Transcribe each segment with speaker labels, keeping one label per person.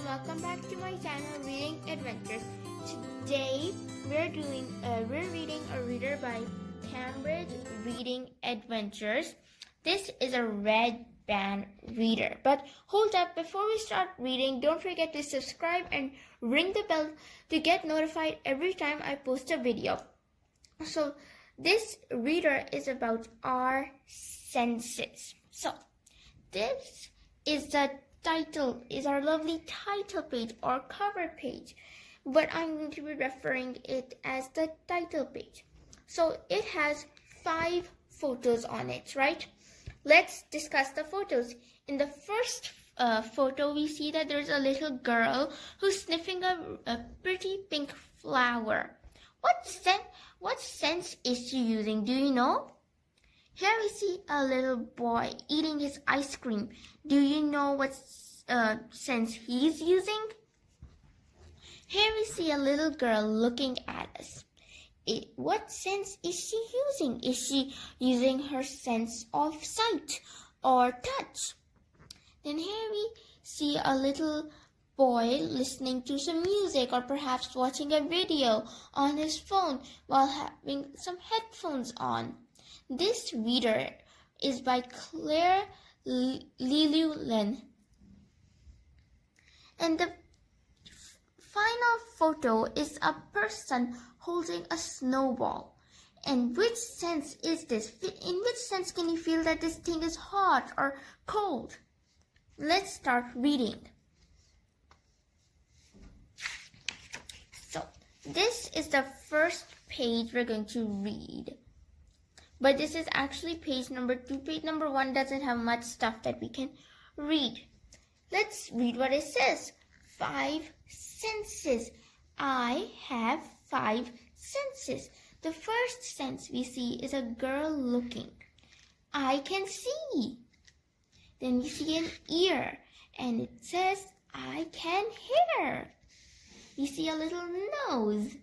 Speaker 1: welcome back to my channel Reading Adventures. Today we're reading a reader by Senses.Reading Adventures. This is a red band reader. But hold up, before we start reading, don't forget to subscribe and ring the bell to get notified every time I post a video. So this reader is about our senses. So this is our lovely title page or cover page, but I'm going to be referring it as the title page. So it has 5 photos on it, right? Let's discuss the photos. In the first photo, we see that there's a little girl who's sniffing a pretty pink flower. What sense is she using? Do you know? Here we see a little boy eating his ice cream. Do you know what sense he's using? Here we see a little girl looking at us. What sense is she using? Is she using her sense of sight or touch? Then here we see a little boy listening to some music or perhaps watching a video on his phone while having some headphones on. This reader is by Claire Lilulin. And the final photo is a person holding a snowball. And which sense is this? In which sense can you feel that this thing is hot or cold? Let's start reading. So, this is the first page we're going to read. But this is actually page number 2. Page number 1 doesn't have much stuff that we can read. Let's read what it says. 5 senses. I have 5 senses. The first sense we see is a girl looking. I can see. Then we see an ear and it says I can hear. We see a little nose.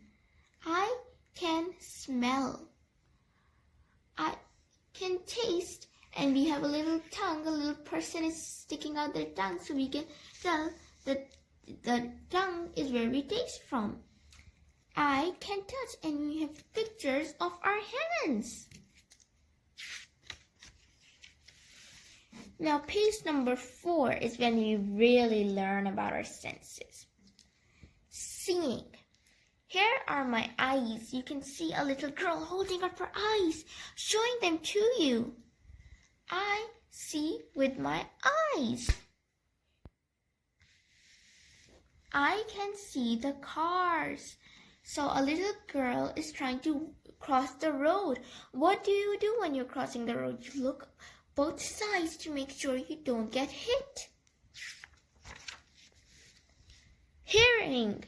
Speaker 1: I can smell. I can taste, and we have a little tongue. A little person is sticking out their tongue, so we can tell that the tongue is where we taste from. I can touch, and we have pictures of our hands. Now, page number 4 is when we really learn about our senses. Seeing. Here are my eyes. You can see a little girl holding up her eyes, showing them to you. I see with my eyes. I can see the cars. So a little girl is trying to cross the road. What do you do when you're crossing the road? You look both sides to make sure you don't get hit. Hearing.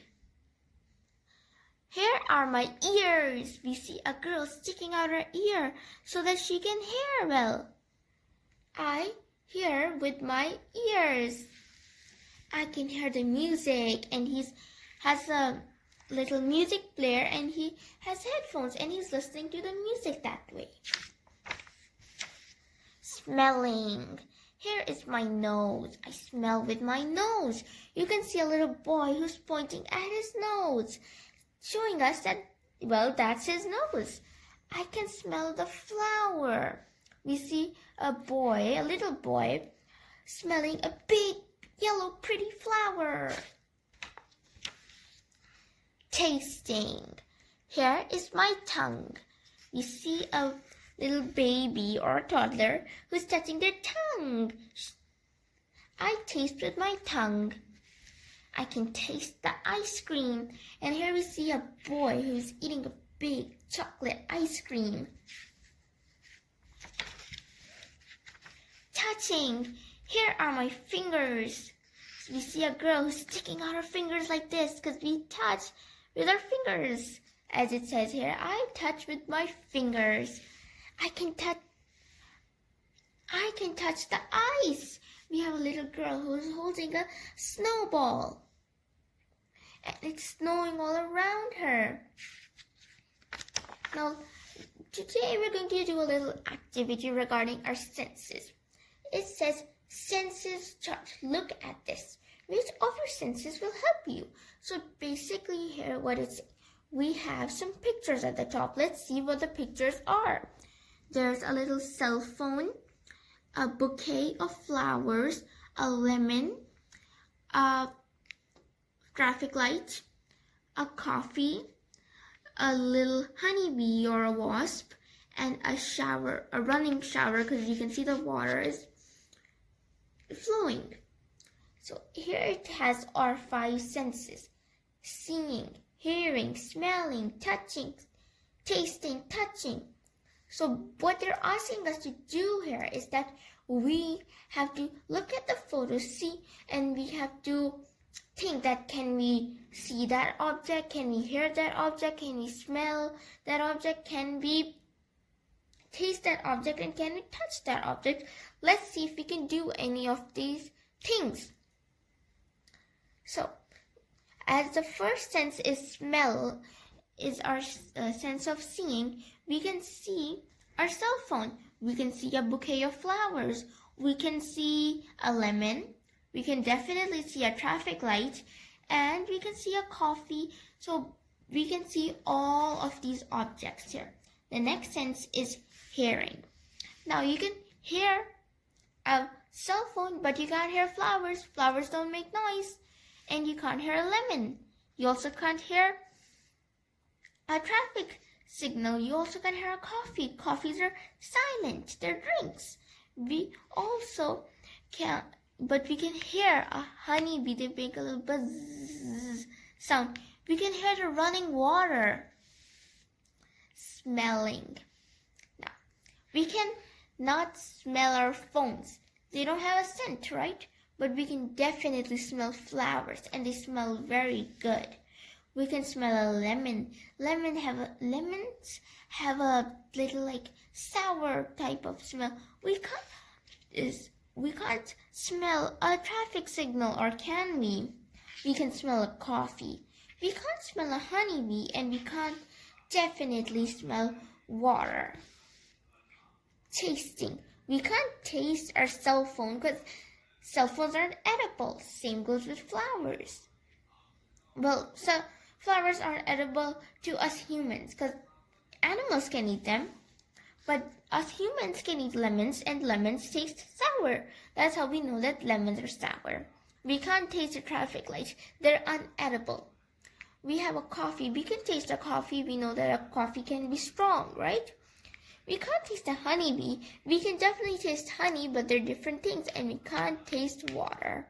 Speaker 1: Here are my ears. We see a girl sticking out her ear so that she can hear well. I hear with my ears. I can hear the music, and he has a little music player and he has headphones and he's listening to the music that way. Smelling. Here is my nose. I smell with my nose. You can see a little boy who's pointing at his nose, showing us that, well, that's his nose. I can smell the flower. We see a little boy, smelling a big, yellow, pretty flower. Tasting. Here is my tongue. We see a little baby or a toddler who's touching their tongue. I taste with my tongue. I can taste the ice cream. And here we see a boy who's eating a big chocolate ice cream. Touching. Here are my fingers. So we see a girl who's sticking out her fingers like this because we touch with our fingers. As it says here, I touch with my fingers. I can touch the ice. We have a little girl who's holding a snowball. And it's snowing all around her. Now, today we're going to do a little activity regarding our senses. It says senses chart. Look at this. which of your senses will help you? So basically here we have some pictures at the top. Let's see what the pictures are. There's a little cell phone, a bouquet of flowers, a lemon, a traffic light, a coffee, a little honeybee or a wasp, and a shower, a running shower, because you can see the water is flowing. So here it has our 5 senses: seeing, hearing, smelling, touching, tasting, touching. So what they're asking us to do here is that we have to look at the photo, see, and we have to think that, can we see that object? Can we hear that object? Can we smell that object? Can we taste that object? And can we touch that object? Let's see if we can do any of these things. So, as the first sense is smell, is our sense of seeing, we can see our cell phone. We can see a bouquet of flowers. We can see a lemon. We can definitely see a traffic light. And we can see a coffee. So, we can see all of these objects here. The next sense is hearing. Now, you can hear a cell phone, but you can't hear flowers. Flowers don't make noise. And you can't hear a lemon. You also can't hear a traffic signal. You also can't hear a coffee. Coffees are silent. They're drinks. We also can, but we can hear a honeybee. They make a little buzz sound. We can hear the running water. Smelling. Now, we can not smell our phones. They don't have a scent, right? But we can definitely smell flowers, and they smell very good. We can smell a lemon. Lemons have a little like sour type of smell. We can't smell a traffic signal, or can we? We can smell a coffee. We can't smell a honeybee, and we can't definitely smell water. Tasting. We can't taste our cell phone because cell phones aren't edible. Same goes with flowers. Well, so flowers aren't edible to us humans because animals can eat them. But us humans can eat lemons, and lemons taste sour. That's how we know that lemons are sour. We can't taste a traffic light. They're unedible. We have a coffee. We can taste a coffee. We know that a coffee can be strong, right? We can't taste a honeybee. We can definitely taste honey, but they're different things, and we can't taste water.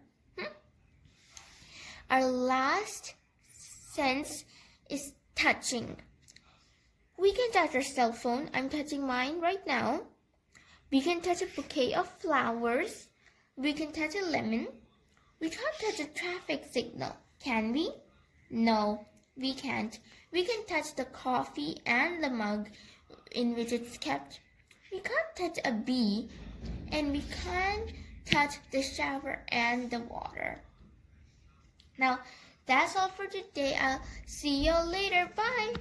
Speaker 1: Our last sense is touching. We can touch our cell phone. I'm touching mine right now. We can touch a bouquet of flowers. We can touch a lemon. We can't touch a traffic signal. Can we? No, we can't. We can touch the coffee and the mug in which it's kept. We can't touch a bee, and we can't touch the shower and the water. Now, that's all for today. I'll see you later. Bye.